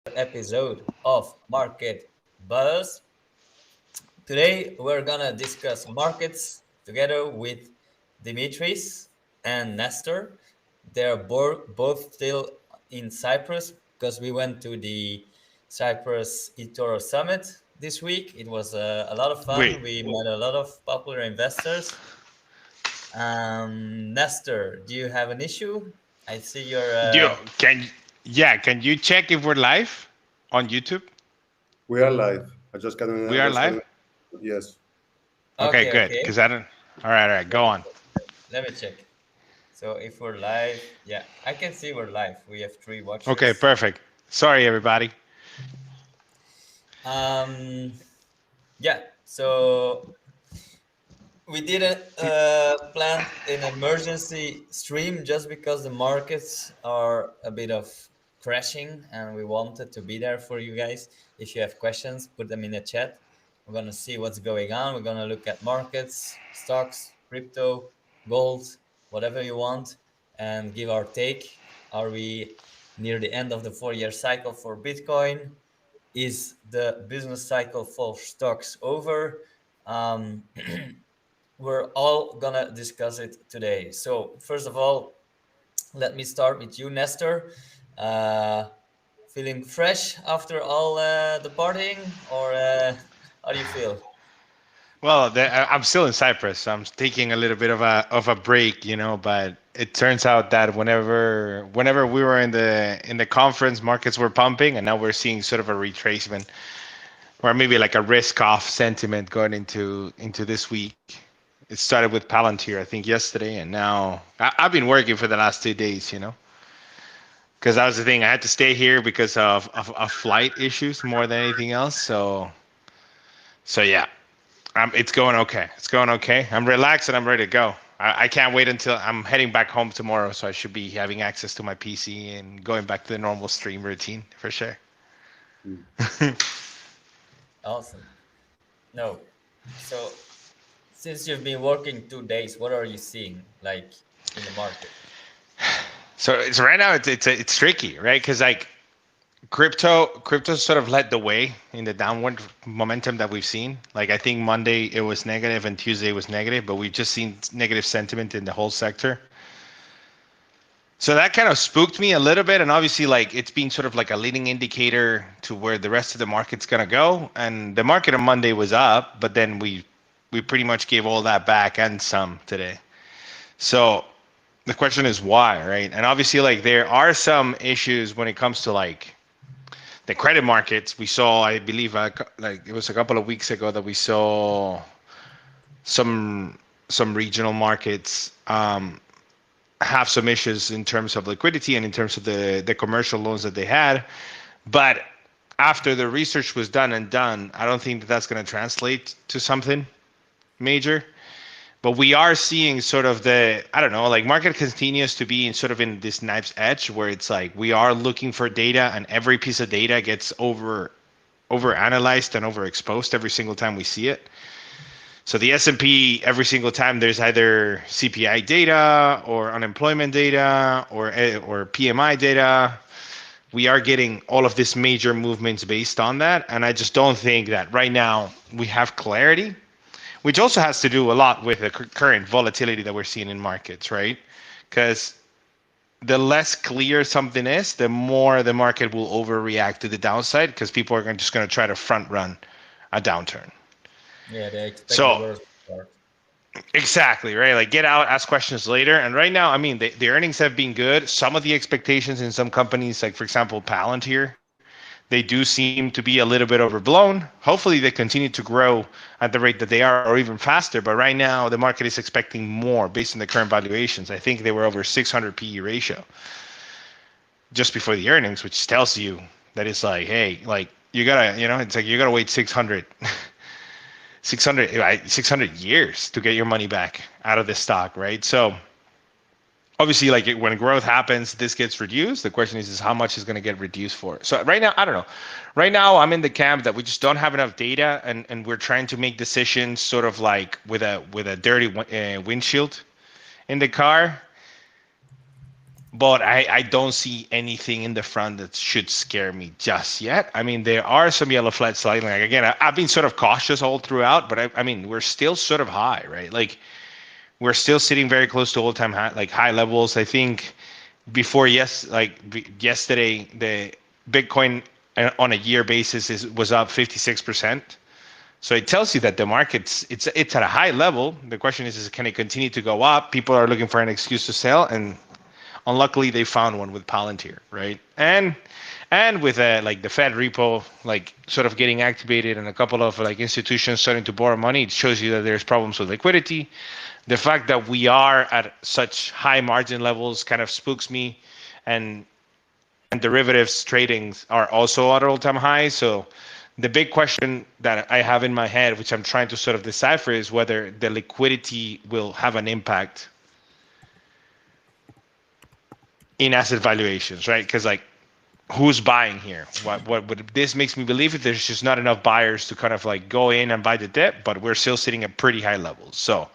episode of Market Buzz. Today we're gonna discuss markets together with Dimitris and Nestor. They're both still in Cyprus because we went to the Cyprus Etoro Summit this week. It was a lot of fun. Wait, We met a lot of popular investors. Nestor, do you have an issue? I see your. you can can you check if we're live on YouTube? We are live. I just got We an, are just got live. an, yes. Okay, Okay, good. okay. Because I don't. All right. Let Go me on. let me check. So if we're live, yeah, I can see we're live. We have three Okay, watchers. perfect. Sorry, everybody. Um, yeah. So we didn't plan an emergency stream just because the markets are a bit of crashing, and we wanted to be there for you guys. If you have questions, put them in the chat. We're gonna see what's going on. We're gonna look at markets, stocks, crypto, gold, whatever you want, and give our take. Are we near the end of the 4 year cycle for Bitcoin? Is the business cycle for stocks over? Um, we're all gonna discuss it today. So first of all, let me start with you, Nestor. Uh, Feeling fresh after all the partying, or how do you feel? Well, I'm still in Cyprus. So I'm taking a little bit of a break, But it turns out that whenever we were in the conference, markets were pumping, and now we're seeing sort of a retracement, or maybe like a risk-off sentiment going into this week. It started with Palantir, I think, yesterday, and now I've been working for the last 2 days, because that was the thing. I had to stay here because of flight issues more than anything else. So yeah, it's going okay. It's going okay. I'm relaxed and I'm ready to go. I can't wait until I'm heading back home tomorrow, so I should be having access to my PC and going back to the normal stream routine for sure. Mm. Awesome. No. So since you've been working 2 days, what are you seeing like in the market? So it's right now it's tricky, right? Because like crypto sort of led the way in the downward momentum that we've seen. Like I think Monday it was negative and Tuesday was negative, but we've just seen negative sentiment in the whole sector. So that kind of spooked me a little bit, and obviously, like it's been sort of like a leading indicator to where the rest of the market's gonna go. And the market on Monday was up, but then we pretty much gave all that back and some today. So the question is why, right? And obviously, like there are some issues when it comes to like the credit markets. We saw, I believe, like it was a couple of weeks ago that we saw some some regional markets have some issues in terms of liquidity and in terms of the commercial loans that they had. But after the research was done, I don't think that that's going to translate to something major. But we are seeing sort of I don't know, like market continues to be in sort of in this knife's edge where it's like we are looking for data and every piece of data gets over analyzed and overexposed every single time we see it. So the S&P every single time there's either CPI data or unemployment data or PMI data, we are getting all of these major movements based on that. And I just don't think that right now we have clarity, which also has to do a lot with the current volatility that we're seeing in markets, right? Because the less clear something is, the more the market will overreact to the downside because people are just going to try to front run a downturn. Yeah, they expect the So worst part. exactly, right? Like get out, ask questions later. And right now, I mean, the earnings have been good. Some of the expectations in some companies, like for example, Palantir, they do seem to be a little bit overblown. Hopefully, they continue to grow at the rate that they are, or even faster. But right now, the market is expecting more based on the current valuations. I think they were over 600 PE ratio just before the earnings, which tells you that it's like, hey, like you gotta, it's like you gotta wait 600 years to get your money back out of this stock, right? So obviously, like when growth happens, this gets reduced. The question is how much is going to get reduced for? So right now, I don't know. Right now, I'm in the camp that we just don't have enough data, and we're trying to make decisions sort of like with a dirty windshield in the car. but I don't see anything in the front that should scare me just yet. I mean, there are some yellow flags sliding. Like again, I've been sort of cautious all throughout, but I mean, we're still sort of high, right? Like we're still sitting very close to all-time high, like high levels. I think before yesterday, the Bitcoin on a year basis was up 56%. So it tells you that the market's it's at a high level. The question is can it continue to go up? People are looking for an excuse to sell, and unluckily they found one with Palantir, right? And with like the Fed repo like sort of getting activated and a couple of like institutions starting to borrow money, it shows you that there's problems with liquidity. The fact that we are at such high margin levels kind of spooks me, and derivatives tradings are also at all-time high. So the big question that I have in my head, which I'm trying to sort of decipher, is whether the liquidity will have an impact in asset valuations, right? Because like who's buying here? What this makes me believe is there's just not enough buyers to kind of like go in and buy the dip, but we're still sitting at pretty high levels. So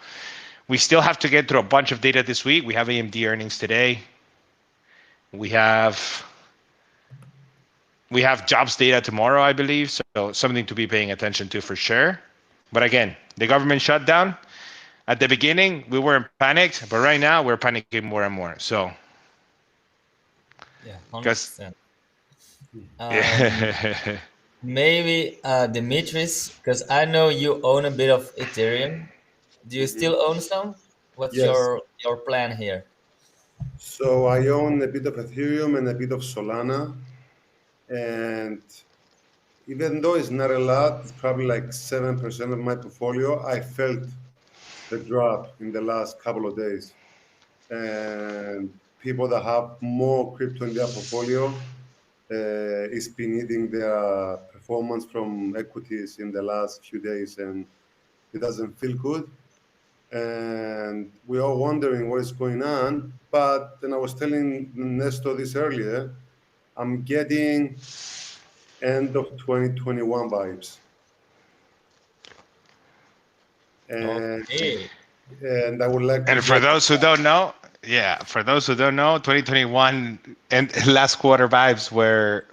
we still have to get through a bunch of data this week. We have AMD earnings today. We have jobs data tomorrow, I believe. So something to be paying attention to for sure. But again, the government shutdown. At the beginning, we weren't panicked, but right now we're panicking more and more. So, Yeah, because 100%. Um, maybe Dimitris, because I know you own a bit of Ethereum. Do you Mhm. still own some? What's Yes. your plan here? So I own a bit of Ethereum and a bit of Solana, and even though it's not a lot, it's probably like 7% of my portfolio. I felt the drop in the last couple of days. And people that have more crypto in their portfolio is been eating their performance from equities in the last few days, and it doesn't feel good. And we're all wondering what is going on. But then I was telling Nestor this earlier, I'm getting end of 2021 vibes. And Okay. and I would like to and for get those who don't know, yeah, for those who don't know, 2021 and last quarter vibes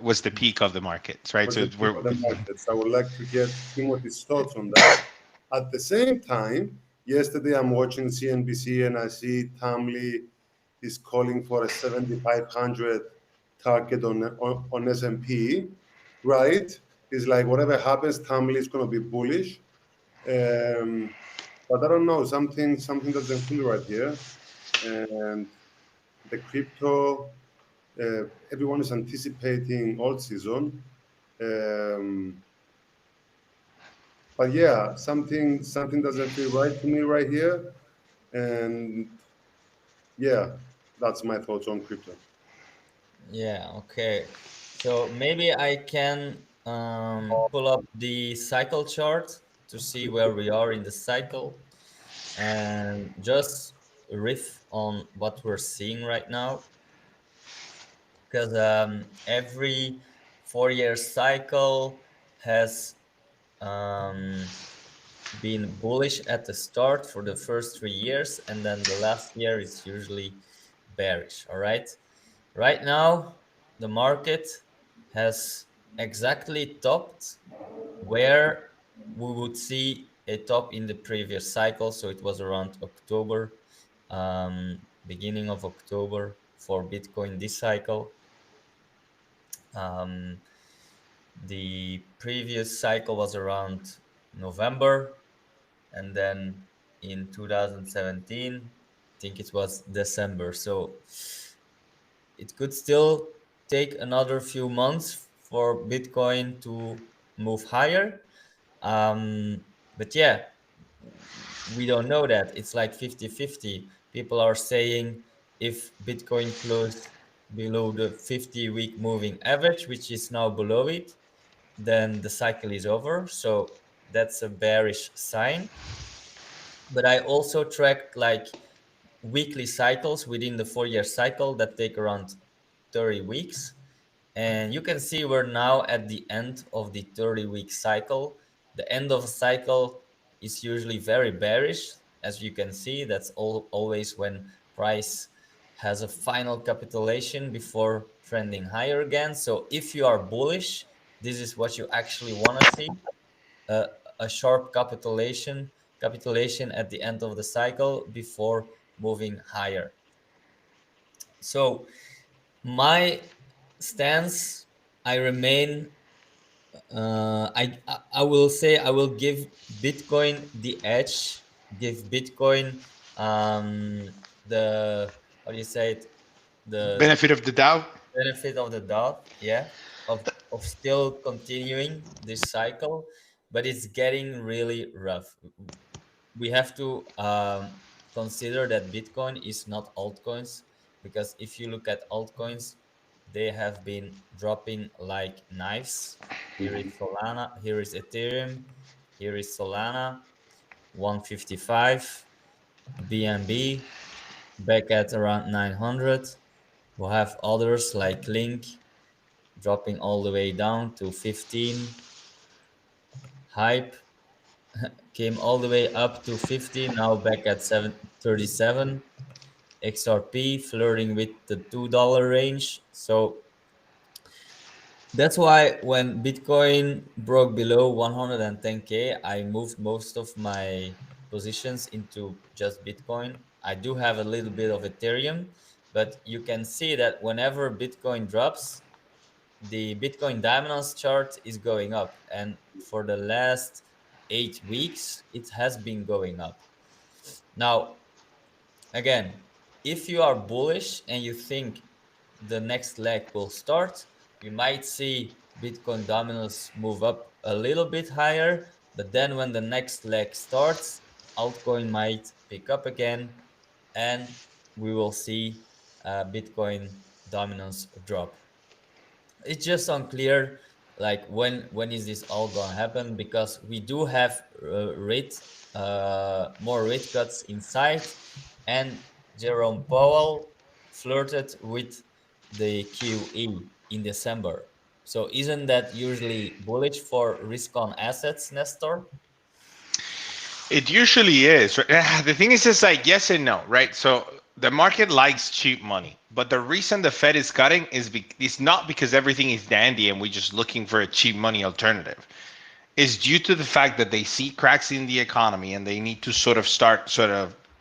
was the peak of the markets, right? what's So the peak we're of the markets. I would like to get Timothy's thoughts on that. At the same time, yesterday I'm watching CNBC and I see Tamli is calling for a 7,500 target on S&P, right? It's like whatever happens, Tamli is going to be bullish. Um, but I don't know, something doesn't feel right here. And the crypto, everyone is anticipating alt season. Um, but yeah, something doesn't feel right to me right here. And yeah, that's my thoughts on crypto. Yeah, okay. So maybe I can pull up the cycle chart to see where we are in the cycle and just riff on what we're seeing right now. Because every 4 year cycle has um, been bullish at the start for the first 3 years, and then the last year is usually bearish. All right. Right now, the market has exactly topped where we would see a top in the previous cycle. So it was around October, beginning of October for Bitcoin this cycle. Um, the previous cycle was around November, and then in 2017, I think it was December. So it could still take another few months for Bitcoin to move higher. But yeah, we don't know that. It's like 50-50. People are saying if Bitcoin closed below the 50-week moving average, which is now below it, then the cycle is over. So that's a bearish sign. But I also tracked like weekly cycles within the 4 year cycle that take around 30 weeks. And you can see we're now at the end of the 30-week cycle. The end of a cycle is usually very bearish. As you can see, that's always when price has a final capitulation before trending higher again. So if you are bullish, this is what you actually want to see, uh, a sharp capitulation at the end of the cycle before moving higher. So my stance, I remain, I will say I will give Bitcoin the edge, give Bitcoin the, how do you say it, the Benefit of the doubt. benefit of the doubt, yeah, of still continuing this cycle, but it's getting really rough. We have to consider that Bitcoin is not altcoins, because if you look at altcoins, they have been dropping like knives. Here is Solana, here is Ethereum, here is Solana, 155, BNB back at around 900. We'll have others like Link dropping all the way down to 15. Hype came all the way up to 50, now back at 737. XRP flirting with the $2 range. So that's why when Bitcoin broke below 110K, I moved most of my positions into just Bitcoin. I do have a little bit of Ethereum, but you can see that whenever Bitcoin drops, the Bitcoin dominance chart is going up. And for the last 8 weeks, it has been going up. Now, again, if you are bullish and you think the next leg will start, we might see Bitcoin dominance move up a little bit higher. But then when the next leg starts, altcoin might pick up again and we will see Bitcoin dominance drop. It's just unclear, like when is this all gonna happen, because we do have rate more rate cuts in sight, and Jerome Powell flirted with the QE in December. So isn't that usually bullish for risk on assets, Nestor? It usually is. The thing is just like yes and no, right? So the market likes cheap money, but the reason the Fed is cutting is not because everything is dandy and we're just looking for a cheap money alternative. Is due to the fact that they see cracks in the economy and they need to start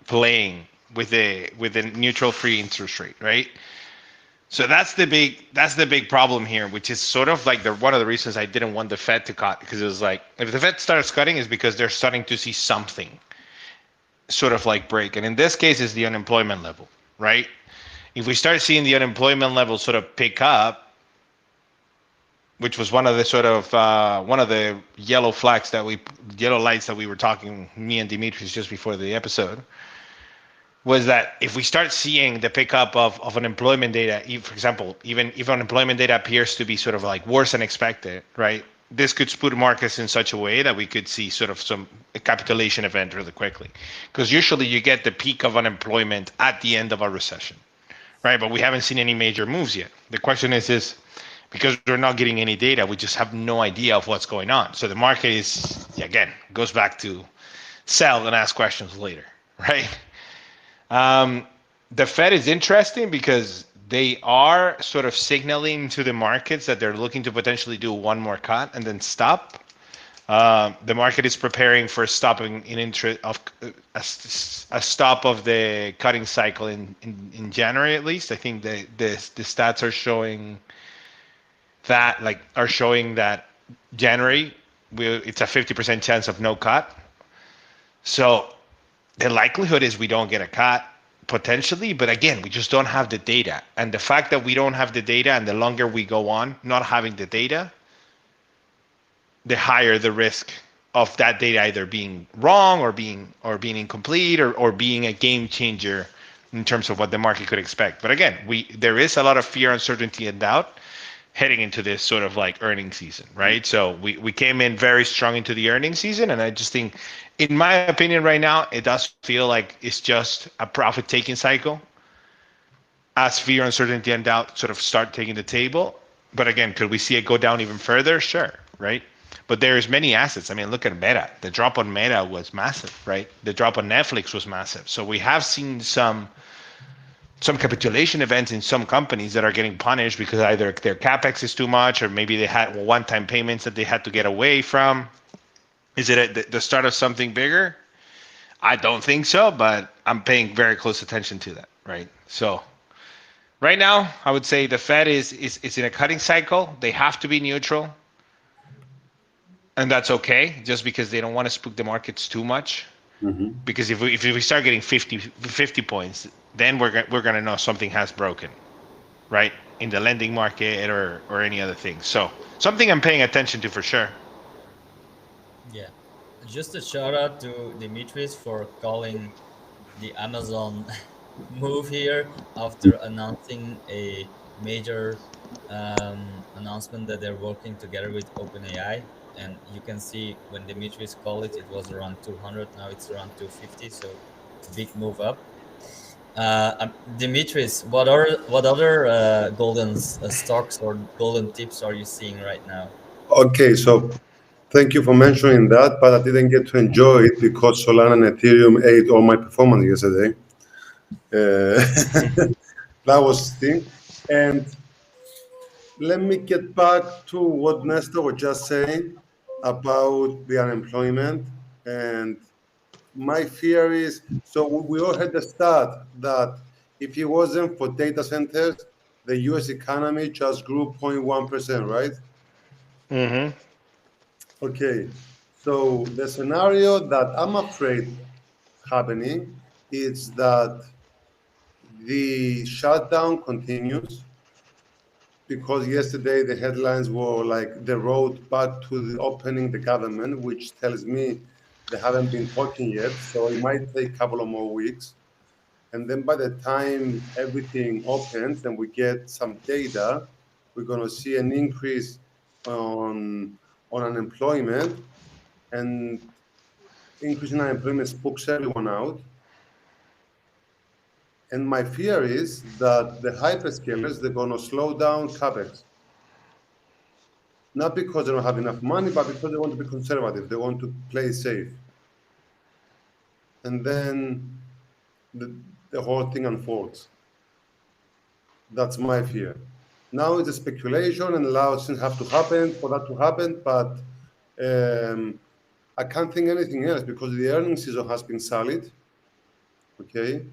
playing with a neutral free interest rate, right? So that's the big problem here, which is sort of like the one of the reasons I didn't want the Fed to cut, because it was like if the Fed starts cutting is because they're starting to see something sort of like break, and in this case is the unemployment level, right? If we start seeing the unemployment level sort of pick up, which was one of the one of the yellow lights that we were talking, me and Dimitris, just before the episode, was that if we start seeing the pickup of unemployment data, for example, even if unemployment data appears to be sort of like worse than expected, right? This could put markets in such a way that we could see sort of a capitulation event really quickly. Because usually you get the peak of unemployment at the end of a recession, right? But we haven't seen any major moves yet. The question is because we're not getting any data, we just have no idea of what's going on. So the market is, again, goes back to sell and ask questions later, right? Um, the Fed is interesting because they are sort of signaling to the markets that they're looking to potentially do one more cut and then stop. The market is preparing for stopping in interest of a stop of the cutting cycle in January at least. I think the stats are showing that January it's a 50% chance of no cut. So the likelihood is we don't get a cut potentially, but again, we just don't have the data. And the fact that we don't have the data, and the longer we go on not having the data, the higher the risk of that data either being wrong or being incomplete or being a game changer in terms of what the market could expect. But again, there is a lot of fear, uncertainty, and doubt heading into this sort of like earnings season, right? So we came in very strong into the earnings season, and I just think, in my opinion, right now, it does feel like it's just a profit taking cycle as fear, uncertainty, and doubt sort of start taking the table. But again, could we see it go down even further? Sure, right? But there's many assets. I mean, look at Meta. The drop on Meta was massive, right? The drop on Netflix was massive. So we have seen some some capitulation events in some companies that are getting punished because either their capex is too much or maybe they had one-time payments that they had to get away from. Is it at the start of something bigger? I don't think so, but I'm paying very close attention to that, right? So right now, I would say the Fed is in a cutting cycle. They have to be neutral, and that's okay, just because they don't want to spook the markets too much. Hmm. Because if we start getting 50 points, then we're gonna know something has broken, right? In the lending market or any other thing. So something I'm paying attention to for sure. Yeah. Just a shout out to Dimitris for calling the Amazon move here after announcing a major announcement that they're working together with OpenAI. And you can see when Dimitris called it, it was around 200. Now it's around 250. So big move up. Dimitris, what other golden stocks or golden tips are you seeing right now? Okay, so thank you for mentioning that, but I didn't get to enjoy it because Solana and Ethereum ate all my performance yesterday. That was the thing. And let me get back to what Nestor was just saying about the unemployment. And my fear is, so we all had the stat that if it wasn't for data centers, the US economy just grew 0.1%, right? Mm-hmm. Okay. So the scenario that I'm afraid happening is that the shutdown continues because yesterday the headlines were like the road back to the opening the government, which tells me they haven't been talking yet. So it might take a couple of more weeks. And then by the time everything opens and we get some data, we're going to see an increase on unemployment, and increase in unemployment spooks everyone out. And my fear is that the hyperscalers, they're going to slow down capex, not because they don't have enough money, but because they want to be conservative. They want to play safe. And then the whole thing unfolds. That's my fear. Now it's a speculation, and a lot of things have to happen for that to happen. But I can't think anything else because the earnings season has been solid. Okay,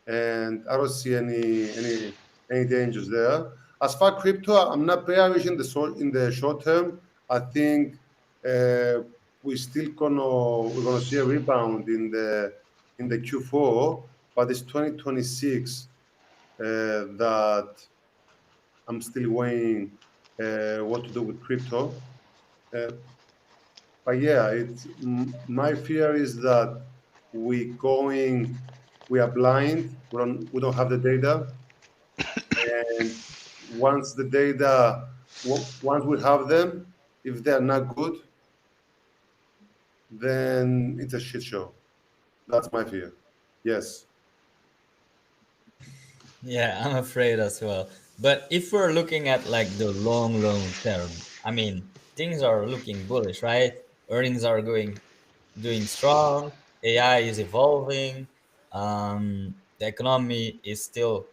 and I don't see any dangers there. As far crypto, I'm not bearish in the short term. I think uh, we're gonna see a rebound in the Q4, but it's 2026 that I'm still weighing what to do with crypto. Uh, but yeah, my fear is that we are blind. We don't have the data, and once the data, once we have them, if they are not good, then it's a shit show. That's my fear. Yes. Yeah, I'm afraid as well. But if we're looking at like the long term, I mean, things are looking bullish, right? Earnings are going doing strong. AI is evolving. The economy is still,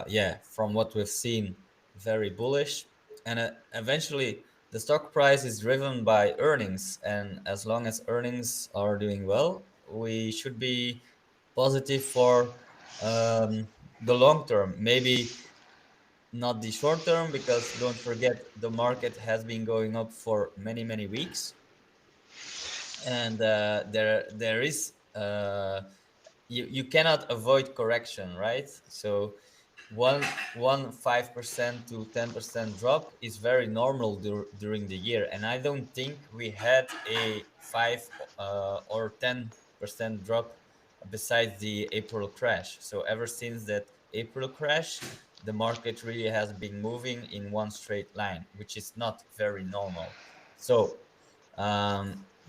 yeah, from what we've seen, very bullish. And eventually, the stock price is driven by earnings. And as long as earnings are doing well, we should be positive for the long term. Maybe not the short term, because don't forget the market has been going up for many weeks, and there is you cannot avoid correction, right? So one 5% to 10% drop is very normal during the year, and I don't think we had a 5 or 10% drop besides the April crash. So ever since that April crash, the market really has been moving in one straight line, which is not very normal. So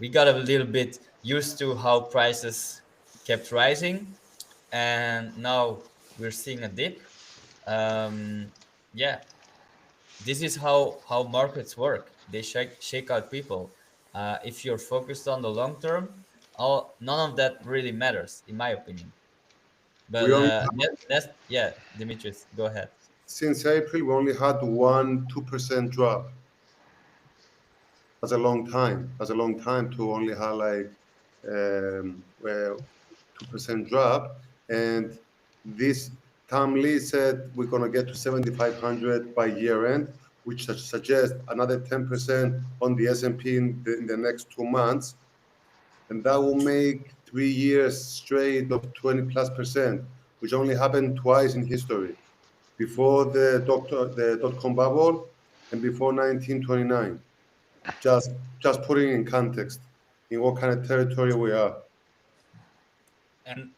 we got a little bit used to how prices kept rising, and now we're seeing a dip. Yeah, this is how markets work. They shake out people. If you're focused on the long term, none of that really matters, in my opinion. But We only yeah, Dimitris, go ahead. since April we only had one 2% drop. That's a long time. That's a long time to only have like 2% drop. And this Tom Lee said we're gonna get to 7,500 by year end, which suggests another 10% on the S&P in the next 2 months, and that will make 3 years straight of 20 plus percent, which only happened twice in history, before the dot-com bubble and before 1929. Just just putting in context in what kind of territory we are.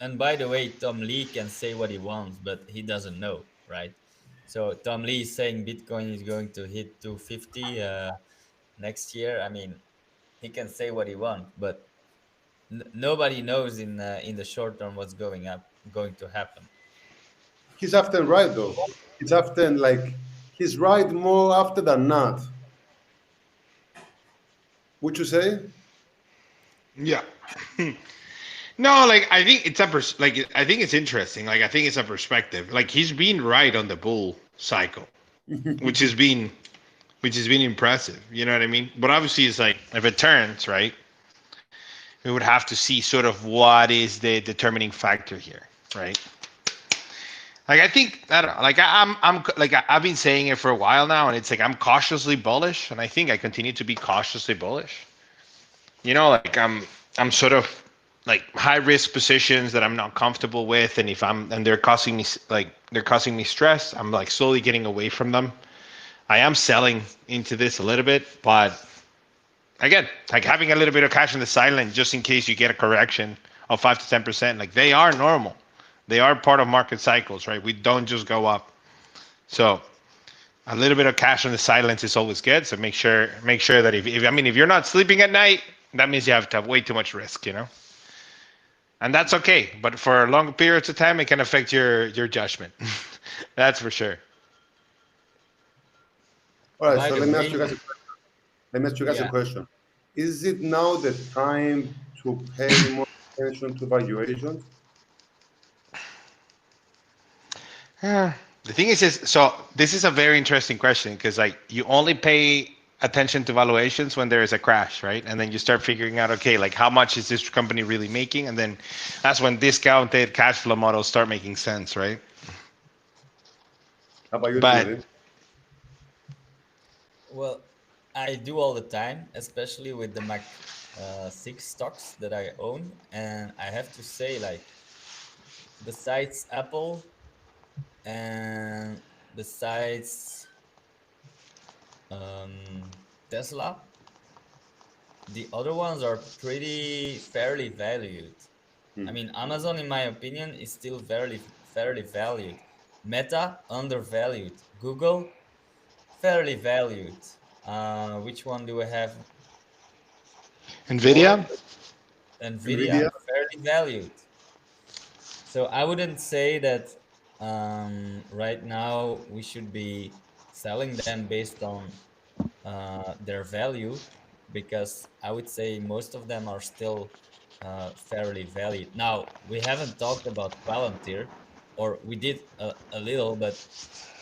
And by the way, Tom Lee can say what he wants, but he doesn't know, right? So Tom Lee is saying Bitcoin is going to hit 250 next year. I mean, he can say what he wants, but nobody knows in the short term what's going to happen. He's often right though. He's often like he's right more after than not. Would you say? Yeah. No, like I think it's like I think it's interesting. Like I think it's a perspective. Like he's been right on the bull cycle, which has been which has been impressive. You know what I mean? But obviously, it's like if it turns right, we would have to see sort of what is the determining factor here, right? Like I think I don't know, like I'm like I've been saying it for a while now, and it's like I'm cautiously bullish, and I think I continue to be cautiously bullish. You know, like I'm sort of like high risk positions that I'm not comfortable with, and if I'm and they're causing me they're causing me stress, I'm like slowly getting away from them. I am selling into this a little bit, but again, like having a little bit of cash in the silent just in case you get a correction of 5 to 10%, like they are normal. They are part of market cycles, right? We don't just go up. So a little bit of cash in the silence is always good. So make sure that if I mean if you're not sleeping at night, that means you have way too much risk, you know? And that's okay. But for long periods of time, it can affect your judgment. That's for sure. All right, By so the let me ask you way, guys a question. Let me ask you guys a yeah, question. Is it now the time to pay more attention to valuations? Yeah. The thing is so this is a very interesting question because like you only pay attention to valuations when there is a crash, right? And then you start figuring out, okay, like how much is this company really making? And then that's when discounted cash flow models start making sense, right? How about you, But Timothy? well, I do all the time, especially with the Mac 6 stocks that I own, and I have to say, like, besides Apple and besides um, Tesla, the other ones are pretty fairly valued. I Hmm. mean, Amazon, in my opinion, is still fairly valued. Meta, undervalued. Google, fairly valued. Which one do we have more? Nvidia, Nvidia, Nvidia? fairly valued. So I wouldn't say that right now we should be selling them based on their value, because I would say most of them are still fairly valued. Now, we haven't talked about Palantir, or we did a little, but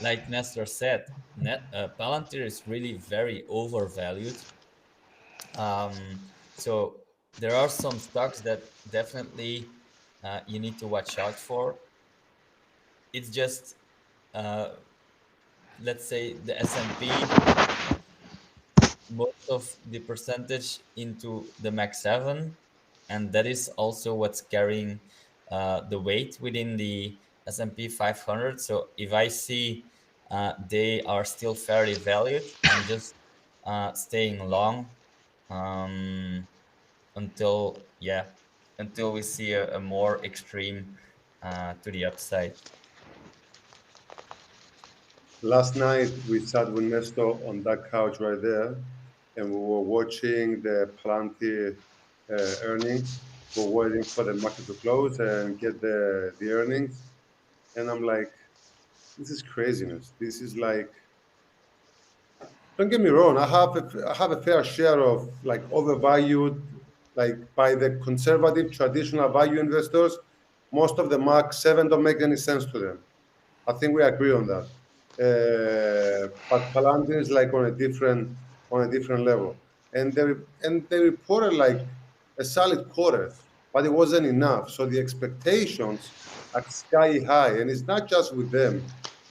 like Nestor said, Palantir is really very overvalued. So there are some stocks that definitely you need to watch out for. It's just, uh, let's say, the S&P most of the percentage into the max 7, and that is also what's carrying the weight within the S&P 500. So if I see they are still fairly valued, I'm just staying long, um, until, yeah, until we see a more extreme to the upside. Last night we sat with Nestor on that couch right there, and we were watching the Palantir earnings. We're waiting for the market to close and get the earnings. And I'm like, this is craziness. This is like, don't get me wrong. I have a fair share of like overvalued, like by the conservative traditional value investors. most of the Mark 7 don't make any sense to them. I think we agree on that. But Palantir is like on a different level, and they reported like a solid quarter, but it wasn't enough. So the expectations are sky high, and it's not just with them.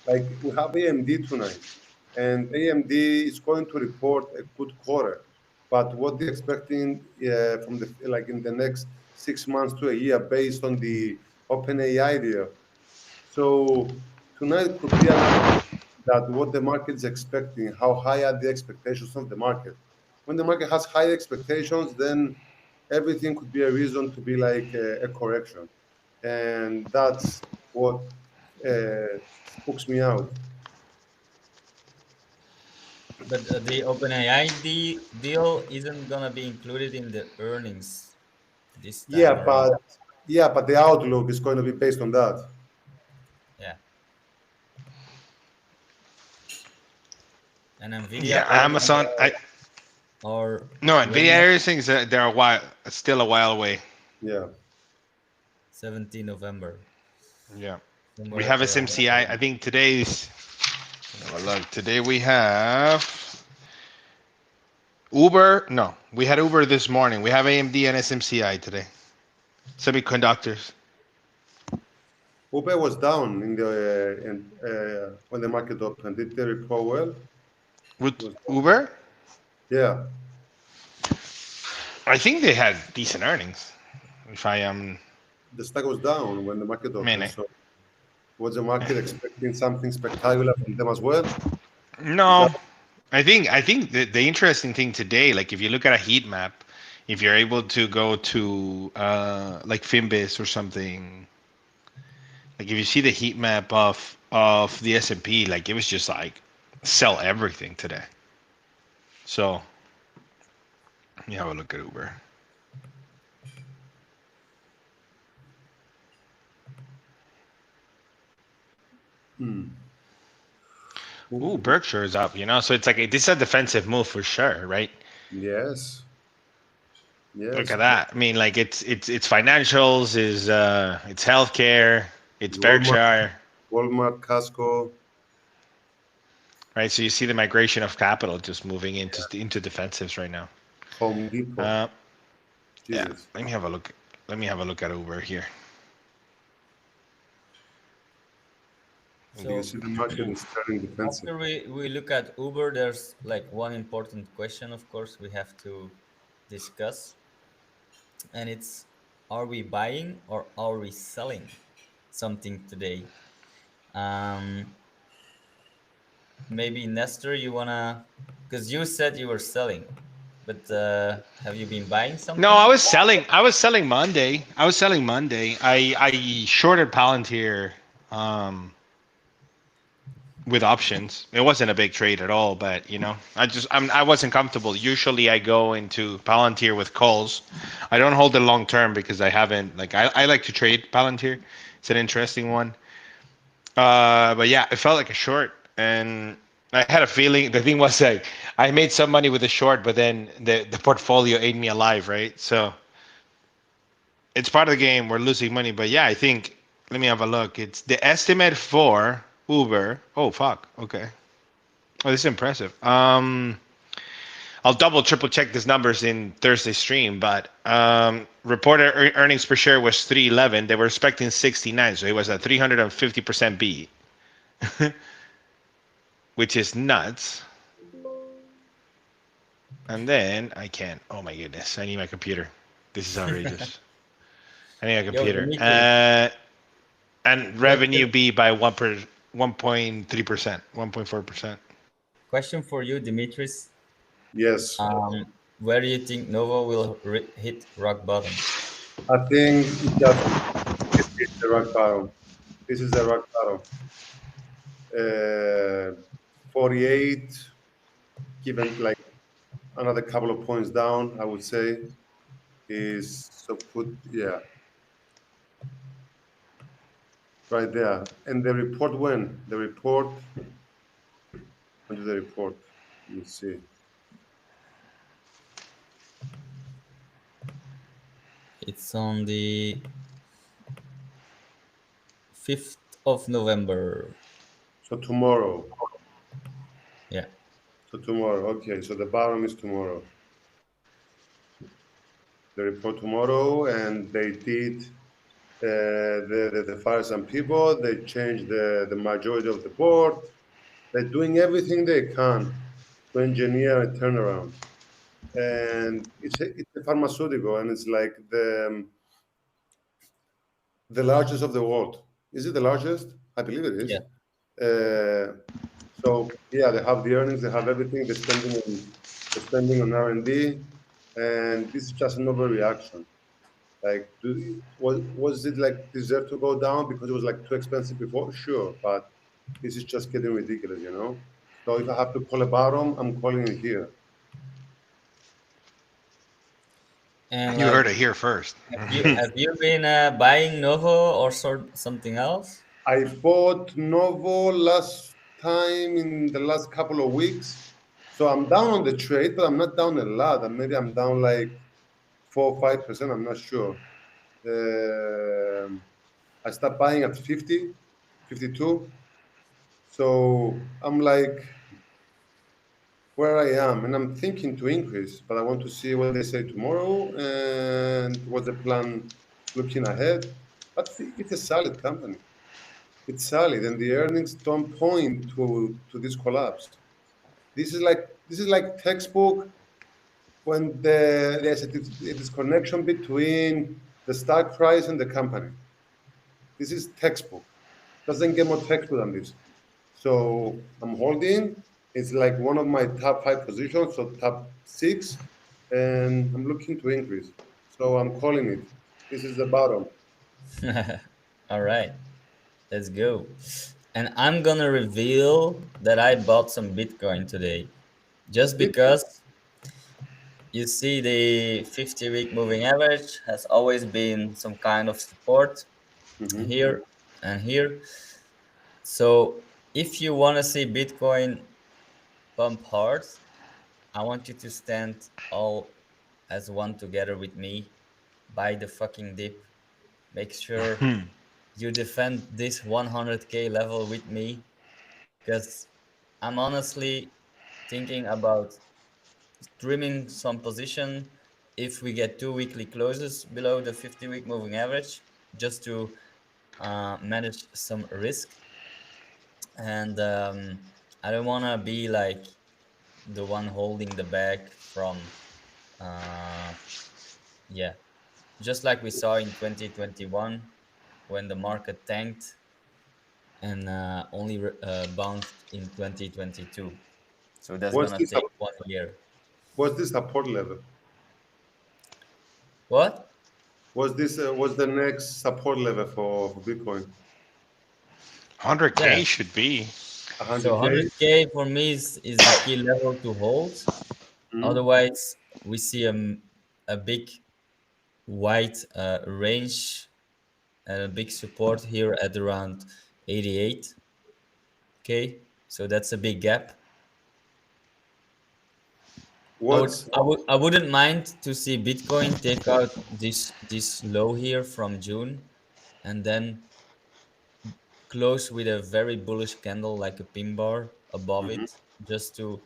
Like we have AMD tonight, and AMD is going to report a good quarter, but what they're expecting from the like in the next 6 months to a year based on the OpenAI deal. So tonight could be another that what the market is expecting, how high are the expectations of the market. When the market has high expectations, then everything could be a reason to be like a correction. And that's what spooks me out. But the OpenAI deal isn't gonna be included in the earnings this Yeah, time around. but the outlook is going to be based on that. Yeah, and Nvidia Yeah, earnings Amazon. I are no when Nvidia next? earnings. They're a while, still a while away. Yeah. 17 November, Yeah, we somewhere have around that SMCI. I range. think today's. Oh, look, today we have Uber. No, we had Uber this morning. We have AMD and SMCI today. Semiconductors. Uber was down when the market opened. Did they report well? It With was down. Uber, Yeah, I think they had decent earnings. If I am, the stock was down when the market I mean, opened. So was the market expecting something spectacular from them as well? Is that no. I think the interesting thing today, like if you look at a heat map, if you're able to go to like Finbis or something, like if you see the heat map of the S&P, like it was just like sell everything today. So let me have a look at Uber. Ooh, Uber? Berkshire is up, you know. So it's like this is a defensive move for sure, right? Yes, Look yes. at that. I mean, like it's financials, is it's healthcare, it's Walmart, Berkshire, Walmart, Costco, right? So you see the migration of capital just moving into defensives right now. Home Depot. Uh, yeah. Jesus. Let me have a look. Let me have a look at Uber here. And you So see the market is turning defensive. after we look at Uber, there's like one important question, of course, we have to discuss, and it's, are we buying or are we selling something today? Um, Maybe Nestor, you wanna, because you said you were selling, but have you been buying No, something? I was selling. I was selling Monday. I was selling Monday. I shorted Palantir um, with options. It wasn't a big trade at all, but you know, I wasn't comfortable. Usually, I go into Palantir with calls. I don't hold it long term because I haven't like I like to trade Palantir. It's an interesting one. But yeah, it felt like a short, and I had a feeling. The thing was like I made some money with the short, but then the portfolio ate me alive, right? So it's part of the game. We're losing money, but yeah, I think. Let me have a look. It's the estimate for Uber. Oh fuck. Okay. Oh, this is impressive. I'll double triple check these numbers in Thursday stream, but reported earnings per share was 311. They were expecting 69, so it was a 350% beat, which is nuts. And then I can't. Oh my goodness! I need my computer. This is outrageous. I need a Yo, computer. Dimitri, And revenue question be by 1.3%, 1.4%. question for you, Dimitris. Yes. Where do you think Nova will hit rock bottom? I think it just this is the rock bottom. This is the rock bottom. 48, given like another couple of points down, I would say, is so put, yeah, right there. And the report when? The report, when did the report? Let me see. It's on the 5th of November. So tomorrow. Yeah. So tomorrow. Okay. So the bottom is tomorrow. They report tomorrow, and they did. They fired some people. They changed the majority of the board. They're doing everything they can to engineer a turnaround. And it's a pharmaceutical, and it's like the largest of the world. Is it the largest? I believe it is. Yeah. So yeah, they have the earnings, they have everything. They're spending on R&D, and this is just an overreaction. Like, was it like deserved to go down because it was like too expensive before? Sure, but this is just getting ridiculous, you know. So if I have to call a bottom, I'm calling it here. And You like, heard it here first. have you been buying Novo or something else? I bought Novo last time in the last couple of weeks. So I'm down on the trade, but I'm not down a lot. And maybe I'm down like 4 or 5%. I'm not sure. I stopped buying at 50, 52. So I'm like where I am, and I'm thinking to increase, but I want to see what they say tomorrow and what's the plan looking ahead. But it's a solid company. It's solid, and the earnings don't point to this collapse. This is like textbook when there's a disconnection between the stock price and the company. This is textbook. Doesn't get more textbook than this. So I'm holding. It's like one of my top five positions, so top six, and I'm looking to increase. So I'm calling it. This is the bottom. All right, let's go. And I'm gonna reveal that I bought some Bitcoin today, just Bitcoin. because you see the 50-week moving average has always been some kind of support Mm-hmm. here and here. So if you want to see Bitcoin pump hard, I want you to stand all as one together with me. Buy the fucking dip. Make sure you defend this 100K level with me, because I'm honestly thinking about trimming some position if we get two weekly closes below the 50-week moving average, just to manage some risk. And I don't want to be like the one holding the bag from uh, yeah, just like we saw in 2021 when the market tanked and only bounced in 2022. So that's What's gonna this? take 1 year. What's this support level? What? What's the next support level for Bitcoin? Yeah. 100K should be. So 100K. 100K for me is the key level to hold. Otherwise, we see a big wide range and a big support here at around 88K. So that's a big gap. What's I wouldn't mind to see Bitcoin take out this low here from June and then close with a very bullish candle like a pin bar above Mhm. it, just to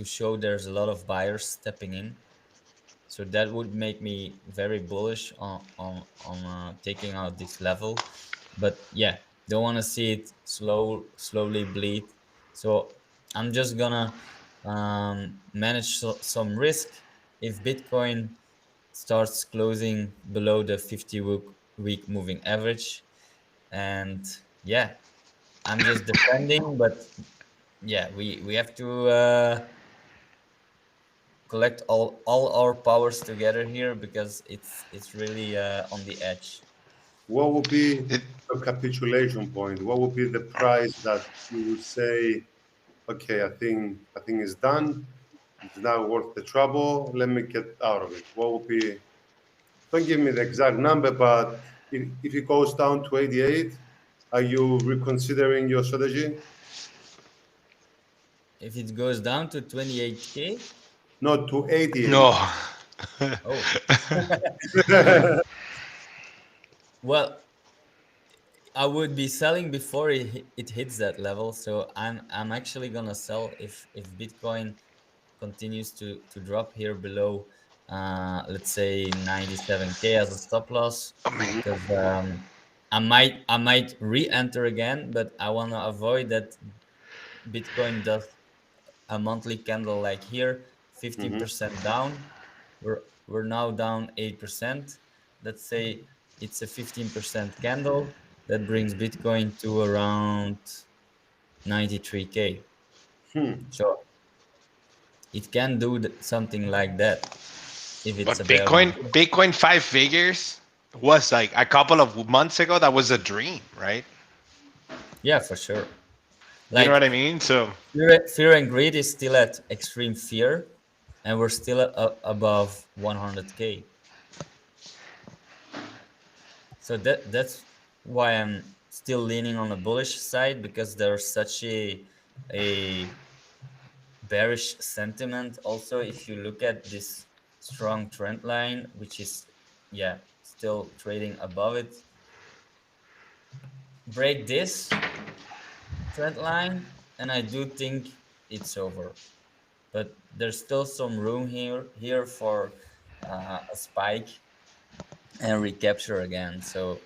show there's a lot of buyers stepping in. So that would make me very bullish on taking out this level. But yeah, don't want to see it slowly bleed. So I'm just gonna manage some risk if Bitcoin starts closing below the 50-week moving average. And yeah, I'm just defending, but yeah, we have to collect all our powers together here, because it's really on the edge. what would be It, a capitulation point? What would be the price that you would say, okay, I think it's done. It's not worth the trouble. Let me get out of it. What would be? Don't give me the exact number, but if it goes down to 88, are you reconsidering your strategy? If it goes down to 28K, Not to 88. no. oh well, I would be selling before it hits that level. So I'm actually gonna sell if Bitcoin continues to drop here below, let's say 97K as a stop loss, I mean, Mhm. because I might re-enter again, but I want to avoid that Bitcoin does a monthly candle like here, Mhm. 15% down. We're now down 8%. Let's say it's a 15% candle that brings Bitcoin to around 93K. Hmm. So it can do something like that if it's a but bear Bitcoin, market. Bitcoin 5 figures was like a couple of months ago. That was a dream, right? Yeah, for sure. You know Like what I mean? So fear and greed is still at extreme fear, and we're still above 100K. So that's why I'm still leaning on the bullish side, because there's such a bearish sentiment. Also, if you look at this strong trend line, which is, yeah, still trading above it, break this trend line, and I do think it's over. But there's still some room here for a spike and recapture again. So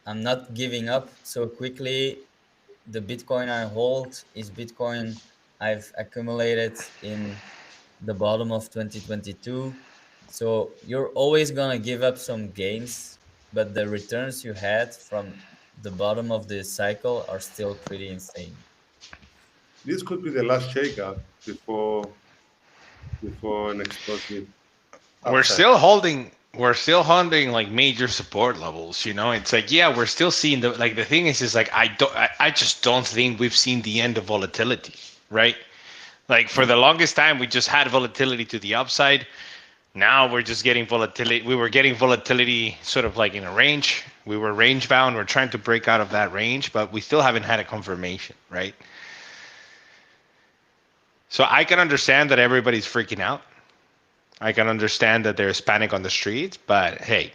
I'm not giving up so quickly. The Bitcoin I hold is Bitcoin I've accumulated in the bottom of 2022. So you're always going to give up some gains, but the returns you had from the bottom of the cycle are still pretty insane. This could be the last shakeup before an explosive we're upside. still holding. We're still holding like major support levels. You know, it's like yeah, we're still seeing the like the thing is like I just don't think we've seen the end of volatility, right? Like for the longest time, we just had volatility to the upside. Now we're just getting volatility. We were getting volatility sort of like in a range. We were range bound. We're trying to break out of that range, but we still haven't had a confirmation, right? So I can understand that everybody's freaking out. I can understand that there's panic on the streets, but hey,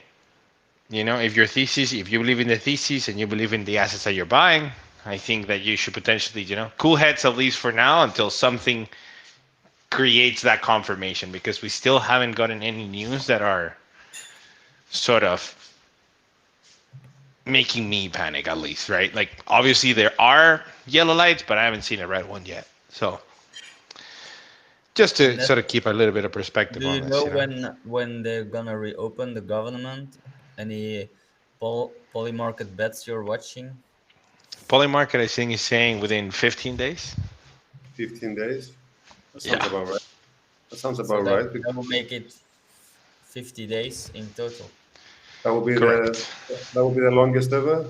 you know, if your thesis, if you believe in the thesis and you believe in the assets that you're buying, I think that you should potentially, you know, cool heads at least for now until something creates that confirmation because we still haven't gotten any news that are sort of making me panic at least, right? Like obviously there are yellow lights, but I haven't seen a red one yet. So just And to that, sort of keep a little bit of do perspective on you know this, you know. when they're gonna reopen the government? Any poly market bets you're watching? Polymarket, I think, is saying within 15 days. 15 days. That sounds Yeah, about right. That sounds So about that right. that will make it 50 days in total. That would be the correct. that would be the longest ever.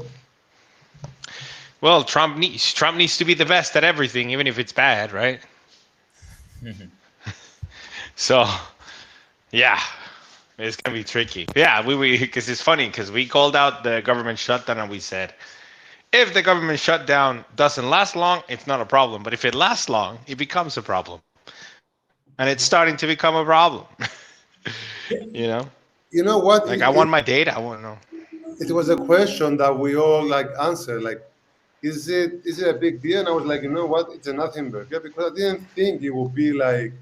Well, Trump needs to be the best at everything, even if it's bad, right? So yeah, it's gonna be tricky. Yeah, we because it's funny because we called out the government shutdown and we said if the government shutdown doesn't last long, it's not a problem. But if it lasts long, it becomes a problem, and it's starting to become a problem. you know, You know what? like I want my data. I want to know. It was a question that we all like answered. Like, is it a big deal? And I was like, you know what? It's a nothing burger because I didn't think it would be like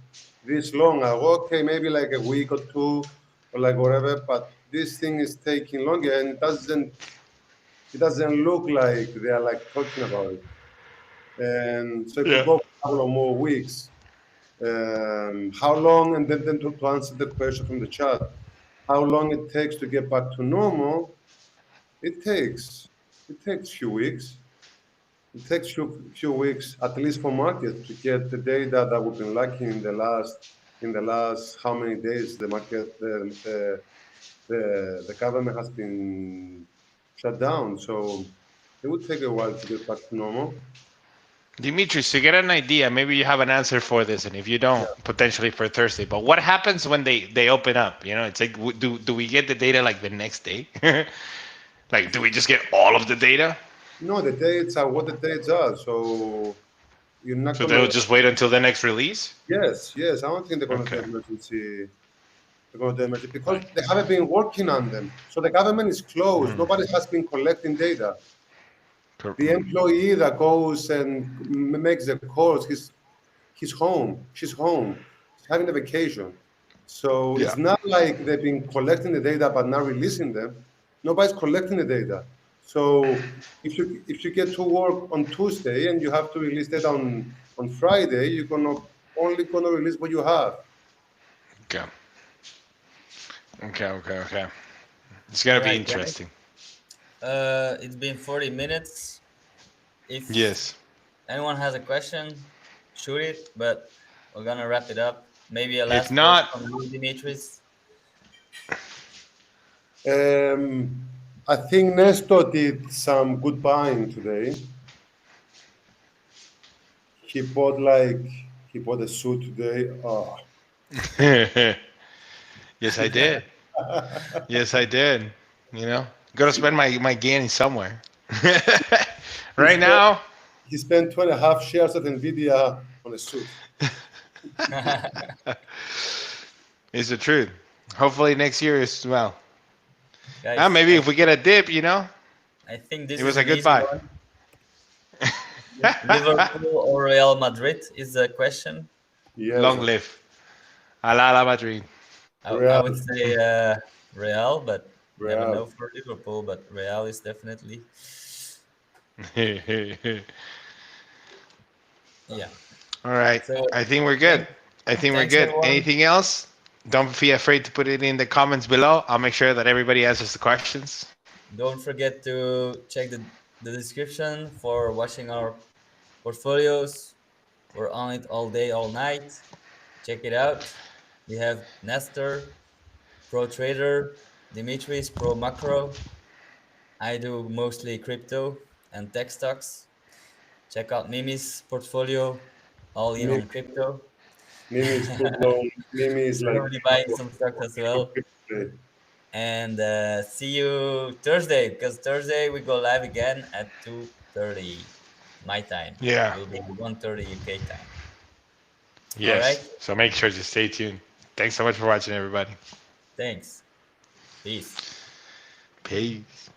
this long. I go, okay, maybe like a week or two or like whatever. But this thing is taking longer, and it doesn't look like they are like talking about it. And so it could Yeah. go for a couple of more weeks. How long? And then to answer the question from the chat, how long it takes to get back to normal? It takes it takes few weeks. It takes few weeks, at least for market, to get the data that we've been lacking in the last how many days the market the government has been shut down. So it would take a while to get back to normal. Dimitris, to get an idea, maybe you have an answer for this, and if you don't, Yeah. potentially for Thursday. But what happens when they open up? You know, it's like do we get the data like the next day? like, do we just get all of the data? No, the dates are what the dates are. So you're not So gonna. they'll just wait until the next release? Yes, yes. I don't think they're gonna do Okay. emergency. they're going to do emergency because they haven't been working on them. So the government is closed. Mm. Nobody has been collecting data. Cor- The employee that goes and makes the calls, he's home. She's home. She's having a vacation. So Yeah. it's not like they've been collecting the data but not releasing them. Nobody's collecting the data. So if you get to work on Tuesday and you have to release data on Friday, you're gonna only gonna release what you have. Okay. Okay. Okay. Okay. It's All gonna be right, guys. interesting. It's been 40 minutes. If Yes. anyone has a question, shoot it. But we're gonna wrap it up. Maybe a If last word not, from you, Dimitris. Um, I think Nesto did some good buying today. He bought a suit today. Oh, yes, I did. Yes, I did. You know, gotta spend my gain somewhere. he Right spent now, he spent 2.5 shares of Nvidia on a suit. is the truth. Hopefully next year is well. Guys, Maybe if we get a dip, you know, I think it this was is a an good easy buy. one. Liverpool or Real Madrid is the question. Yes, Long live. La Madrid. I Real, would say Real, but never Real. know for Liverpool. But Real is definitely, yeah. All right. So I think we're good. thanks, I think we're thanks good. everyone. Anything else? Don't be afraid to put it in the comments below. I'll make sure that everybody answers the questions. Don't forget to check the description for watching our portfolios. We're on it all day, all night. Check it out. We have Nestor, Pro Trader, Dimitris, Pro Macro. I do mostly crypto and tech stocks. Check out Mimi's portfolio, all in Mimi, on crypto. Mimi is full blown. Mimi is like Probably buying some stocks as well. And see you Thursday, because Thursday we go live again at 2:30 my time. Yeah. Will be 1:30 UK time. All right. Yes. So make sure to stay tuned. Thanks so much for watching, everybody. Thanks. Peace. Peace.